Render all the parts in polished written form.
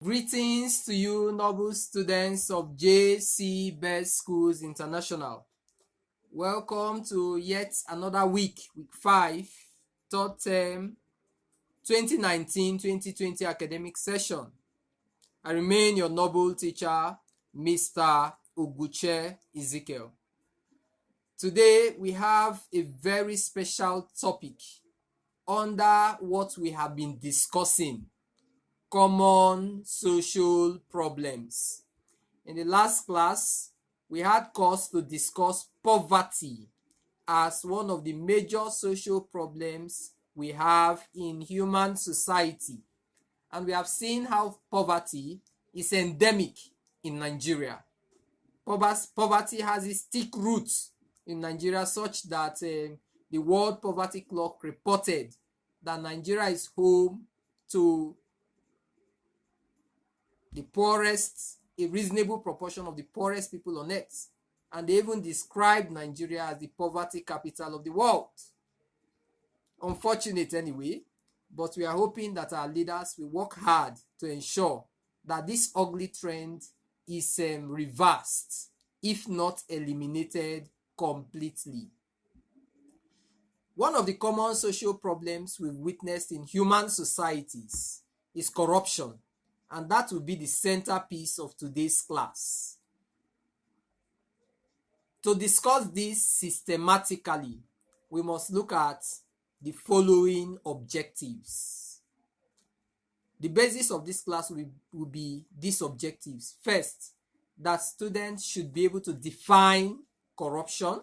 Greetings to you, noble students of JC Best Schools International. Welcome to yet another week 5, third term, 2019-2020 academic session. I remain your noble teacher, Mr. Uguche Ezekiel. Today, we have a very special topic under what we have been discussing: common social problems. In the last class, we had cause to discuss poverty as one of the major social problems we have in human society. And we have seen how poverty is endemic in Nigeria. Poverty has its thick roots in Nigeria, such that the World Poverty Clock reported that Nigeria is home to the poorest, a reasonable proportion of the poorest people on earth. And they even described Nigeria as the poverty capital of the world. Unfortunate anyway, but we are hoping that our leaders will work hard to ensure that this ugly trend is reversed, if not eliminated completely. One of the common social problems we've witnessed in human societies is corruption. And that will be the centerpiece of today's class. To discuss this systematically, we must look at the following objectives. The basis of this class will be these objectives. First, that students should be able to define corruption.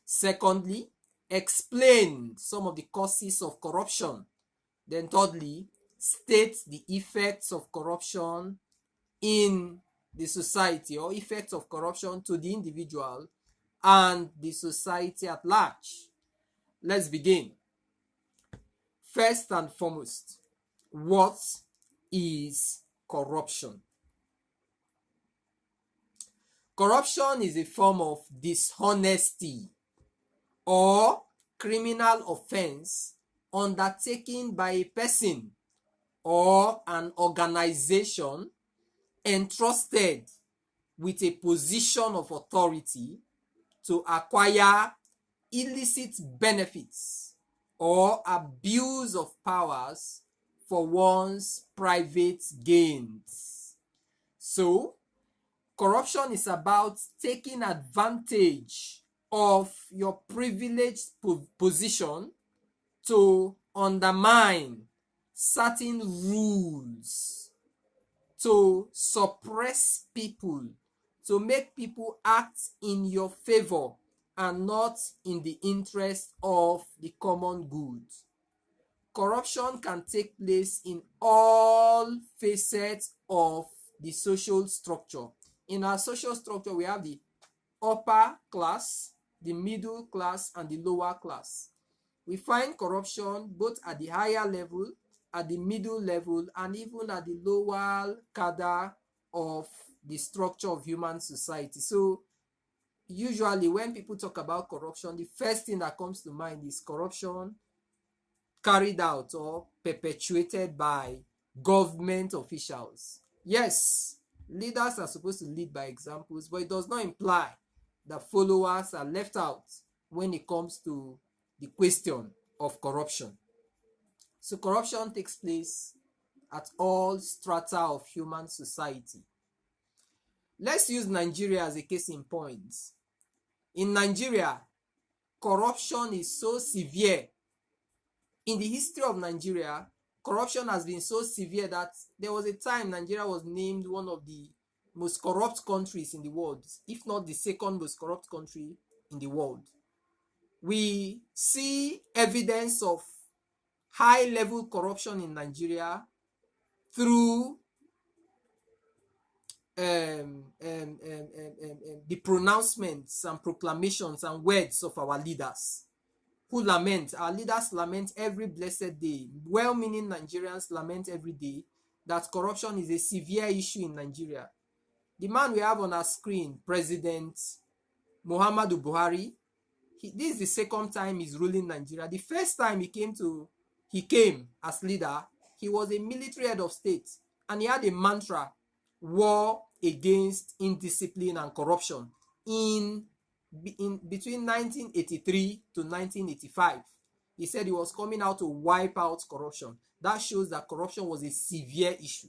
Secondly, explain some of the causes of corruption. Then thirdly, state the effects of corruption in the society, or effects of corruption to the individual and the society at large. Let's begin. First and foremost, what is corruption? Corruption is a form of dishonesty or criminal offense undertaken by a person or an organization entrusted with a position of authority to acquire illicit benefits or abuse of powers for one's private gains. So, corruption is about taking advantage of your privileged position to undermine certain rules, to suppress people, to make people act in your favor and not in the interest of the common good. Corruption can take place in all facets of the social structure. In our social structure, we have the upper class, the middle class, and the lower class. We find corruption both at the higher level, at the middle level, and even at the lower cadre of the structure of human society. So usually when people talk about corruption, the first thing that comes to mind is corruption carried out or perpetuated by government officials. Yes, leaders are supposed to lead by examples, but it does not imply that followers are left out when it comes to the question of corruption. So corruption takes place at all strata of human society. Let's use Nigeria as a case in point. In Nigeria, corruption is so severe. In the history of Nigeria, corruption has been so severe that there was a time Nigeria was named one of the most corrupt countries in the world, if not the second most corrupt country in the world. We see evidence of high-level corruption in Nigeria through the pronouncements and proclamations and words of our leaders, who lament. Our leaders lament every blessed day. Well-meaning Nigerians lament every day that corruption is a severe issue in Nigeria. The man we have on our screen, President Muhammadu Buhari, this is the second time he's ruling Nigeria. The first time he came as leader, he was a military head of state, and he had a mantra: war against indiscipline and corruption. In between 1983 to 1985, he said he was coming out to wipe out corruption. That shows that corruption was a severe issue.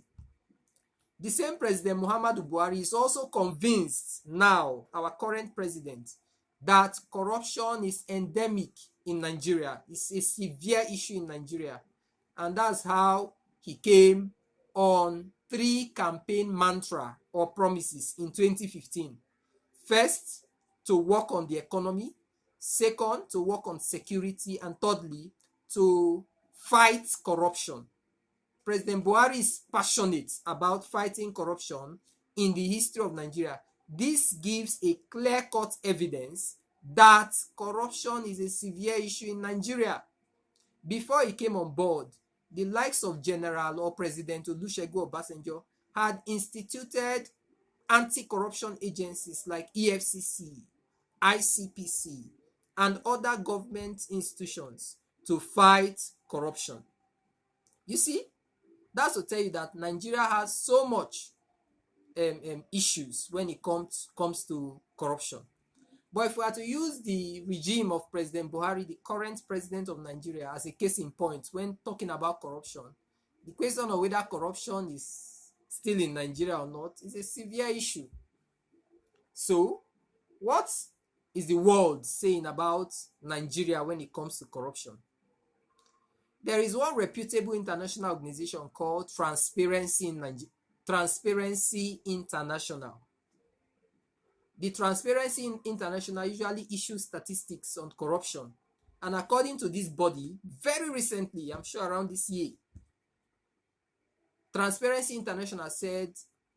The same President Muhammadu Buhari is also convinced now, our current president, that corruption is endemic in Nigeria. It's a severe issue in Nigeria. And that's how he came on 3 campaign mantra or promises in 2015. First, to work on the economy. Second, to work on security. And thirdly, to fight corruption. President Buhari is passionate about fighting corruption in the history of Nigeria. This gives a clear-cut evidence that corruption is a severe issue in Nigeria. Before he came on board, the likes of General or President Olusegun Obasanjo had instituted anti-corruption agencies like EFCC, ICPC, and other government institutions to fight corruption. You see, that's to tell you that Nigeria has so much issues when it comes to corruption. But if we are to use the regime of President Buhari, the current president of Nigeria, as a case in point when talking about corruption, the question of whether corruption is still in Nigeria or not is a severe issue. So, what is the world saying about Nigeria when it comes to corruption? There is one reputable international organization called Transparency International. The Transparency International usually issues statistics on corruption. And according to this body, very recently, I'm sure around this year, Transparency International said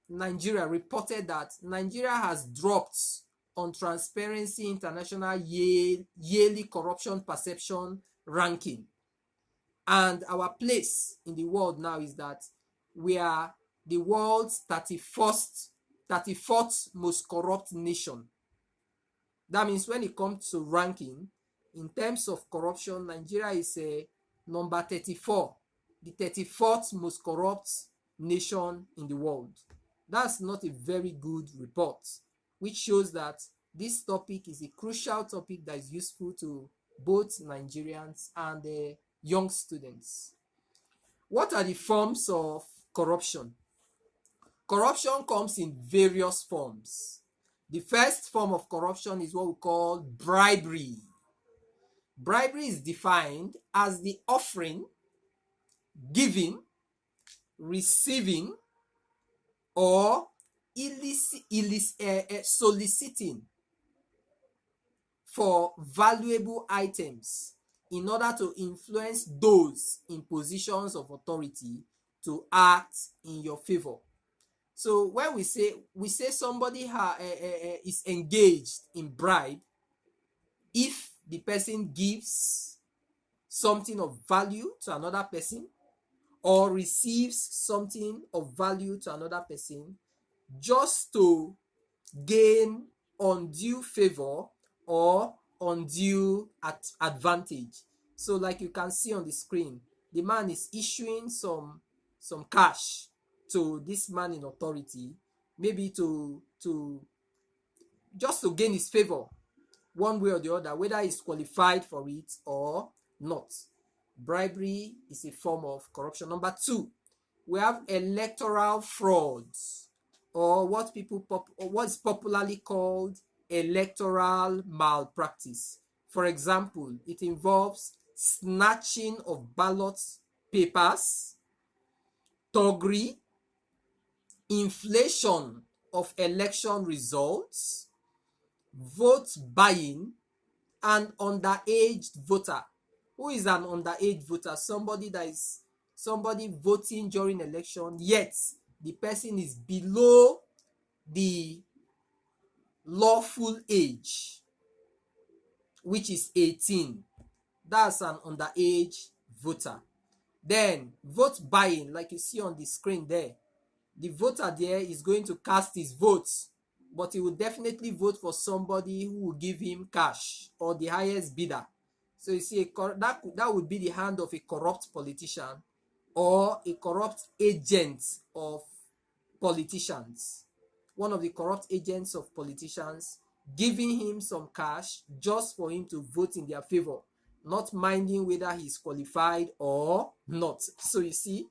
Nigeria reported that Nigeria has dropped on Transparency International yearly corruption perception ranking. And our place in the world now is that we are the world's 34th most corrupt nation. That means when it comes to ranking, in terms of corruption, Nigeria is number 34, the 34th most corrupt nation in the world. That's not a very good report, which shows that this topic is a crucial topic that is useful to both Nigerians and young students. What are the forms of corruption? Corruption comes in various forms. The first form of corruption is what we call bribery. Bribery is defined as the offering, giving, receiving, or soliciting for valuable items in order to influence those in positions of authority to act in your favor. So when we say somebody is engaged in bribe, if the person gives something of value to another person or receives something of value to another person just to gain undue favor or undue advantage. So like you can see on the screen, the man is issuing some cash to this man in authority, maybe to just to gain his favor one way or the other, whether he's qualified for it or not. Bribery is a form of corruption. Number 2, we have electoral frauds, or what's popularly called electoral malpractice. For example, it involves snatching of ballot papers, thuggery, inflation of election results, vote buying, and underage voter. Who is an underage voter? Somebody voting during election, yet the person is below the lawful age, which is 18. That's an underage voter. Then vote buying, like you see on the screen there. The voter there is going to cast his votes, but he will definitely vote for somebody who will give him cash or the highest bidder. So you see, that would be the hand of a corrupt politician or a corrupt agent of politicians. One of the corrupt agents of politicians giving him some cash just for him to vote in their favor, not minding whether he's qualified or not. So you see,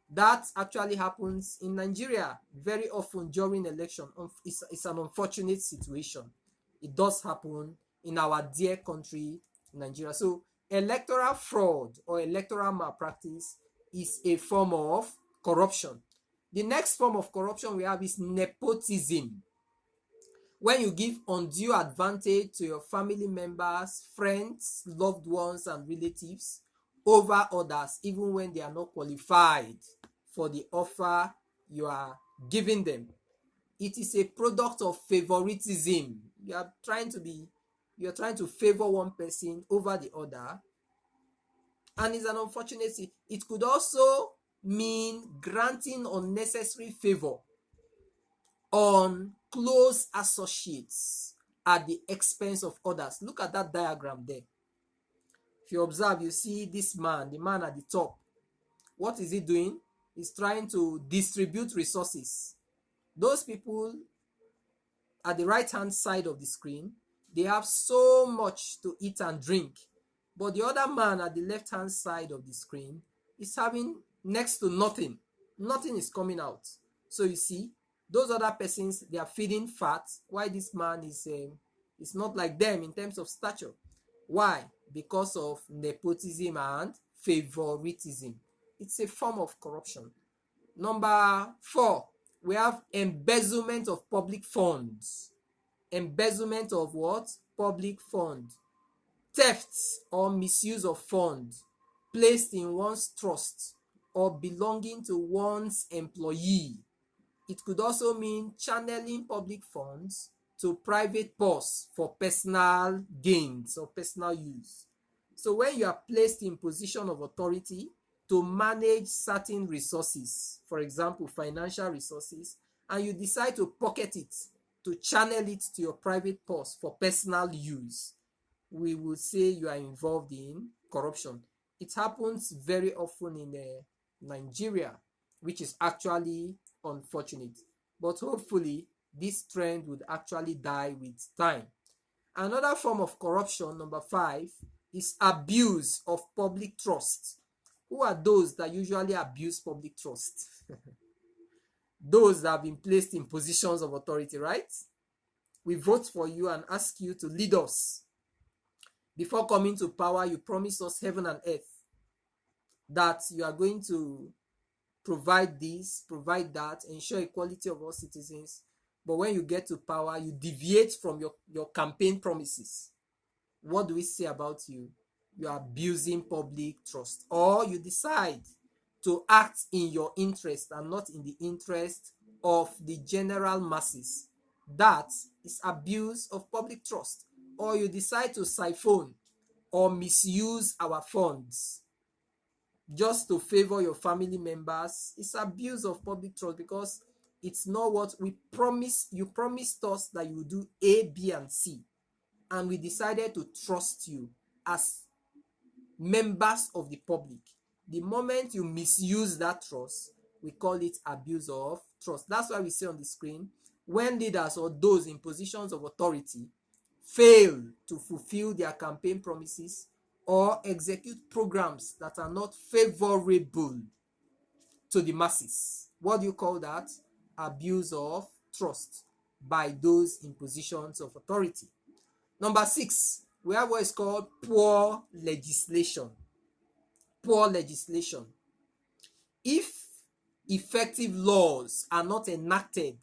that actually happens in Nigeria very often during election. It's an unfortunate situation. It does happen in our dear country, Nigeria. So electoral fraud or electoral malpractice is a form of corruption. The next form of corruption we have is nepotism. When you give undue advantage to your family members, friends, loved ones, and relatives over others, even when they are not qualified for the offer you are giving them. It is a product of favoritism. You are trying to favor one person over the other, and it's an unfortunate thing. It could also mean granting unnecessary favor on close associates at the expense of others. Look at that diagram there. If you observe, you see this man, the man at the top. What is he doing? He's trying to distribute resources. Those people at the right hand side of the screen, they have so much to eat and drink, but the other man at the left hand side of the screen is having next to nothing. Nothing is coming out. So you see, those other persons, they are feeding fat, while this man is not like them in terms of stature. Why? Because of nepotism and favoritism. It's a form of corruption. Number 4, we have embezzlement of public funds. Embezzlement of what? Public fund. Thefts or misuse of funds placed in one's trust or belonging to one's employee. It could also mean channeling public funds to private purse for personal gains or personal use. So when you are placed in position of authority to manage certain resources, for example, financial resources, and you decide to pocket it, to channel it to your private purse for personal use, we will say you are involved in corruption. It happens very often in Nigeria, which is actually unfortunate. But hopefully, this trend would actually die with time. Another form of corruption, number 5, is abuse of public trust. Who are those that usually abuse public trust? Those that have been placed in positions of authority, right? We vote for you and ask you to lead us. Before coming to power, you promised us heaven and earth, that you are going to provide this, provide that, ensure equality of all citizens. But when you get to power, you deviate from your campaign promises. What do we say about you? You are abusing public trust, or you decide to act in your interest and not in the interest of the general masses. That is abuse of public trust. Or you decide to siphon or misuse our funds just to favor your family members. It's abuse of public trust, because it's not what we promised. You promised us that you would do A, B, and C, and we decided to trust you as members of the public. The moment you misuse that trust, we call it abuse of trust. That's why we say on the screen, when leaders or those in positions of authority fail to fulfill their campaign promises or execute programs that are not favorable to the masses. What do you call that? Abuse of trust by those in positions of authority. Number 6, we have what is called poor legislation. Poor legislation. If effective laws are not enacted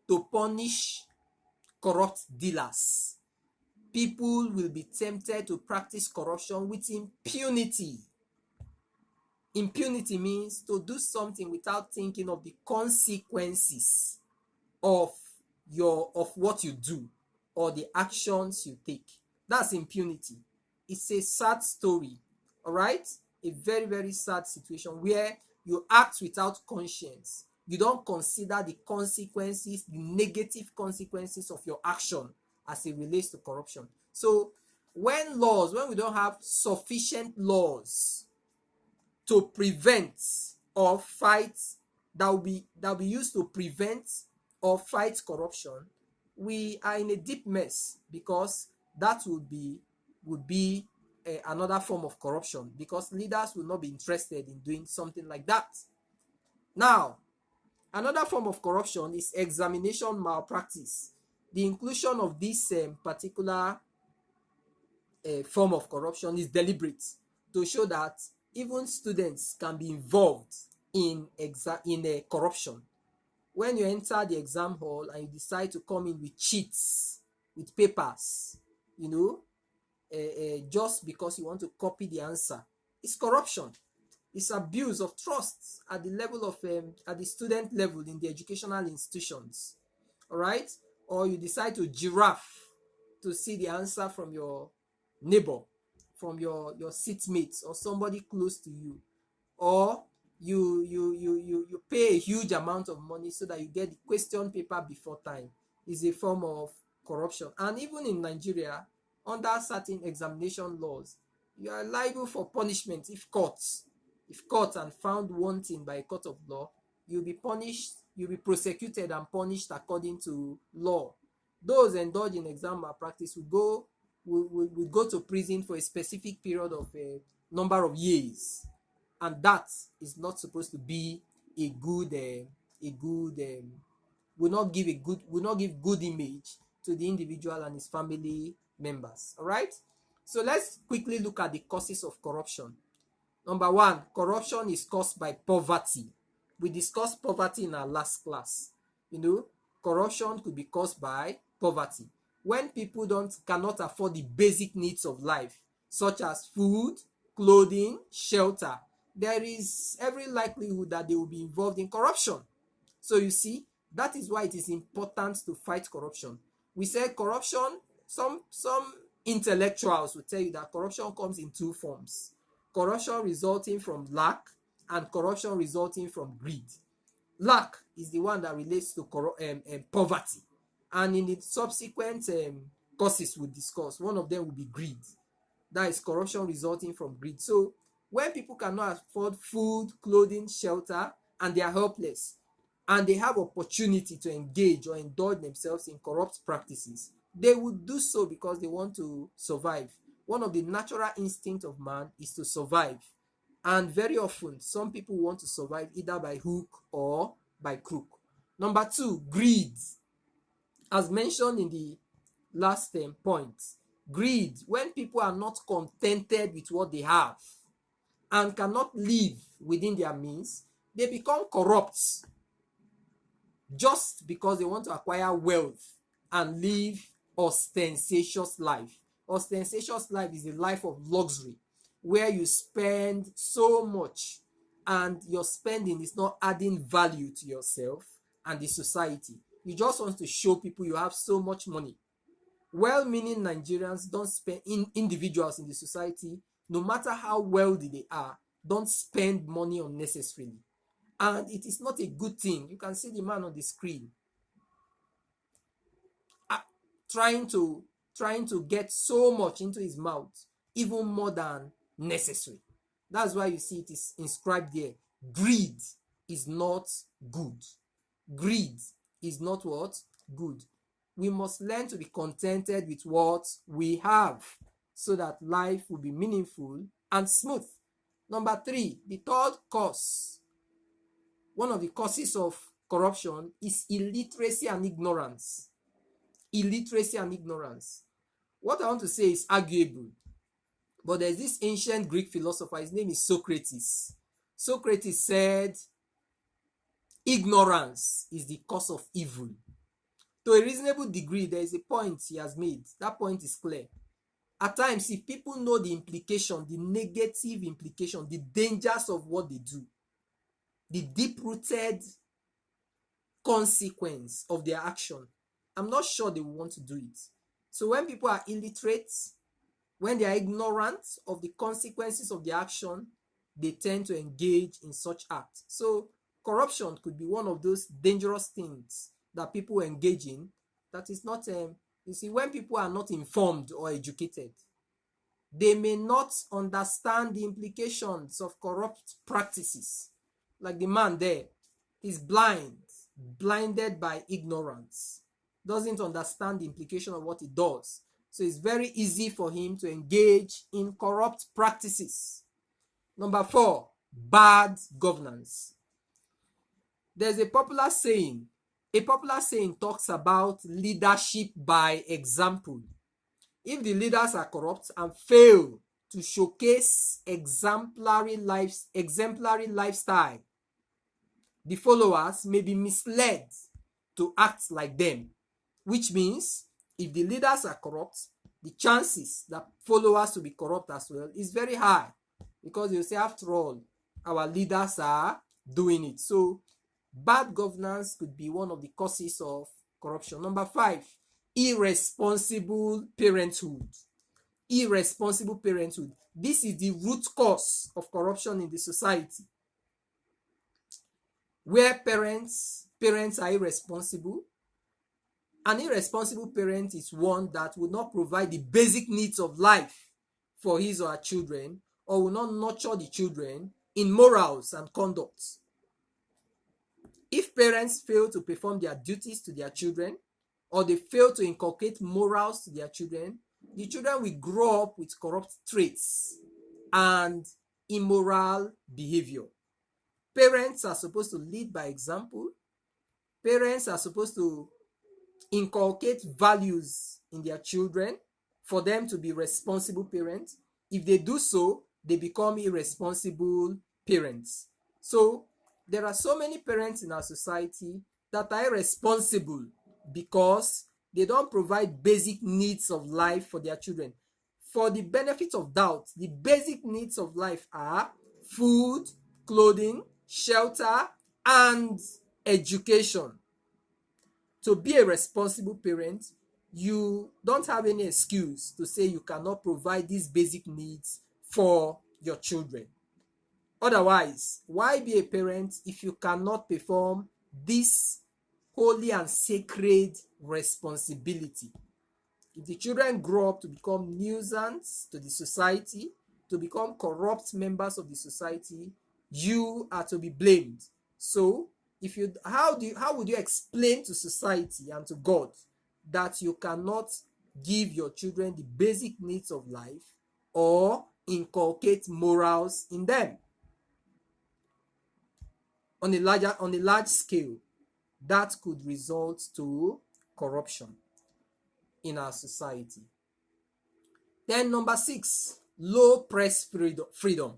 to punish corrupt dealers, people will be tempted to practice corruption with impunity. Impunity means to do something without thinking of the consequences of what you do or the actions you take. That's impunity. It's a sad story, all right? A very, very sad situation where you act without conscience. You don't consider the consequences, the negative consequences of your action as it relates to corruption. So when we don't have sufficient laws to prevent or fight that will be used to prevent or fight corruption, we are in a deep mess, because that would be another form of corruption, because leaders will not be interested in doing something like that. Now, another form of corruption is examination malpractice. The inclusion of this particular form of corruption is deliberate, to show that even students can be involved in corruption. When you enter the exam hall and you decide to come in with cheats, with papers, just because you want to copy the answer, it's corruption. It's abuse of trust at the level of at the student level in the educational institutions. All right? Or you decide to giraffe to see the answer from your neighbor, from your seatmates, or somebody close to you, or you pay a huge amount of money so that you get the question paper before time, is a form of corruption. And even in Nigeria, under certain examination laws, you are liable for punishment if caught and found wanting by a court of law. You'll be punished, you'll be prosecuted and punished according to law. Those indulged in exam malpractice will go to prison for a specific period of a number of years, and that is not supposed to be will not give good image to the individual and his family members. All right, so let's quickly look at the causes of corruption. Number one, corruption is caused by poverty. We discussed poverty in our last class. Corruption could be caused by poverty. When people cannot afford the basic needs of life, such as food, clothing, shelter, there is every likelihood that they will be involved in corruption. So you see, that is why it is important to fight corruption. We said corruption, some intellectuals will tell you that corruption comes in two forms: corruption resulting from lack and corruption resulting from greed. Lack is the one that relates to poverty, and in the subsequent causes we'll discuss, one of them will be greed. That is corruption resulting from greed. So when people cannot afford food, clothing, shelter, and they are helpless, and they have opportunity to engage or indulge themselves in corrupt practices, they would do so because they want to survive. One of the natural instincts of man is to survive. And very often, some people want to survive either by hook or by crook. Number two, greed. As mentioned in the last point, greed, when people are not contented with what they have and cannot live within their means, they become corrupt just because they want to acquire wealth and live ostentatious life. Ostentatious life is a life of luxury, where you spend so much and your spending is not adding value to yourself and the society. You just want to show people you have so much money. Well-meaning Nigerians don't spend, individuals in the society, no matter how wealthy they are, don't spend money unnecessarily. And it is not a good thing. You can see the man on the screen trying to get so much into his mouth, even more than necessary. That's why you see it is inscribed there. Greed is not good. Greed is not what? Good. We must learn to be contented with what we have, so that life will be meaningful and smooth. Number three, the third cause, one of the causes of corruption, is illiteracy and ignorance. Illiteracy and ignorance. What I want to say is arguable, but there's this ancient Greek philosopher, his name is Socrates. Socrates said, ignorance is the cause of evil. To a reasonable degree, there is a point he has made. That point is clear. At times, if people know the implication, the negative implication, the dangers of what they do, the deep-rooted consequence of their action, I'm not sure they will want to do it. So when people are illiterate, when they are ignorant of the consequences of their action, they tend to engage in such acts. So corruption could be one of those dangerous things that people engage in. That is not, you see, when people are not informed or educated, they may not understand the implications of corrupt practices. like the man there, is blinded by ignorance, doesn't understand the implication of what he does. So it's very easy for him to engage in corrupt practices. Number 4, bad governance. There's a popular saying. A popular saying talks about leadership by example. If the leaders are corrupt and fail to showcase exemplary lifestyle, the followers may be misled to act like them, which means if the leaders are corrupt, the chances that followers will be corrupt as well is very high, because you say, after all, our leaders are doing it. So bad governance could be one of the causes of corruption. Number 5, irresponsible parenthood. Irresponsible parenthood. This is the root cause of corruption in the society, where parents are irresponsible. An irresponsible parent is one that will not provide the basic needs of life for his or her children, or will not nurture the children in morals and conduct. If parents fail to perform their duties to their children, or they fail to inculcate morals to their children, the children will grow up with corrupt traits and immoral behavior. Parents are supposed to lead by example. Parents are supposed to inculcate values in their children for them to be responsible parents. If they do so, they become irresponsible parents. So there are so many parents in our society that are irresponsible because they don't provide basic needs of life for their children. For the benefit of doubt, the basic needs of life are food, clothing, shelter, and education. To be a responsible parent, you don't have any excuse to say you cannot provide these basic needs for your children. Otherwise, why be a parent if you cannot perform this holy and sacred responsibility? If the children grow up to become nuisance to the society, to become corrupt members of the society, you are to be blamed. So how would you explain to society and to God that you cannot give your children the basic needs of life or inculcate morals in them? On a large scale, that could result to corruption in our society. Then number 6, low press freedom.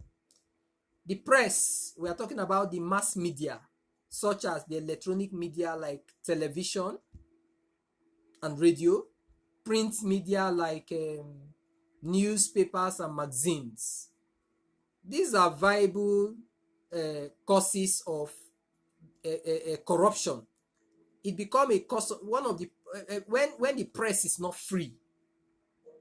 The press, we are talking about the mass media, such as the electronic media like television and radio, print media like newspapers and magazines. These are viable causes of corruption. It becomes a cause of one of the when the press is not free,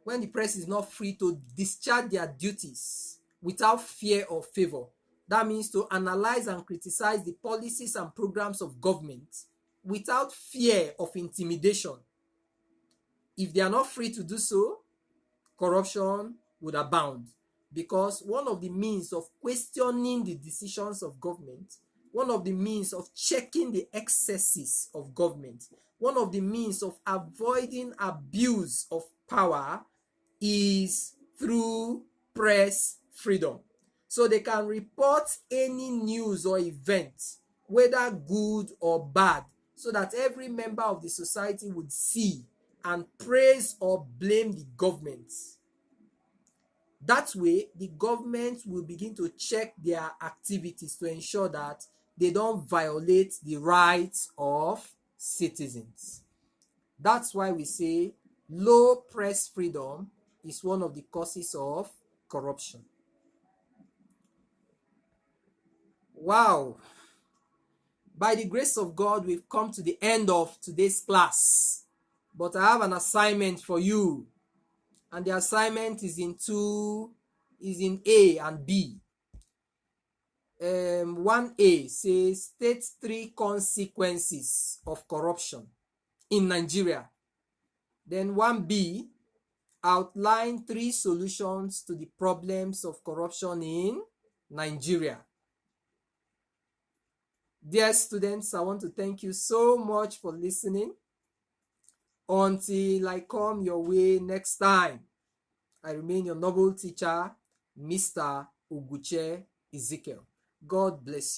when the press is not free to discharge their duties without fear or favor. That means to analyze and criticize the policies and programs of government without fear of intimidation. If they are not free to do so, corruption would abound, because one of the means of questioning the decisions of government, one of the means of checking the excesses of government, one of the means of avoiding abuse of power is through press freedom. So they can report any news or event, whether good or bad, so that every member of the society would see and praise or blame the government. That way, the government will begin to check their activities to ensure that they don't violate the rights of citizens. That's why we say low press freedom is one of the causes of corruption. Wow. By the grace of God, we've come to the end of today's class. But I have an assignment for you. And the assignment is in A and B. 1A says state 3 consequences of corruption in Nigeria. Then 1B, outline 3 solutions to the problems of corruption in Nigeria. Dear students, I want to thank you so much for listening. Until I come your way next time, I remain your noble teacher, Mr. Uguche Ezekiel. God bless you.